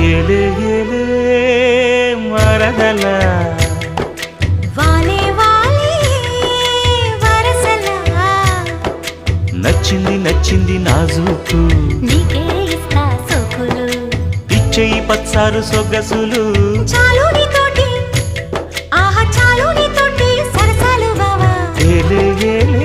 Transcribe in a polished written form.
ఏలే ఏలే మరదల వాలే వాలే వరసలా నచ్చింది నచ్చింది నాజూకు నీకే ఇస్తా సోకులు ఇచ్చేయి పచ్చారు సొగసులు చాలు నీతోటి ఆహా చాలు నీతోటి సరసాలు బావా ఏలే ఏలే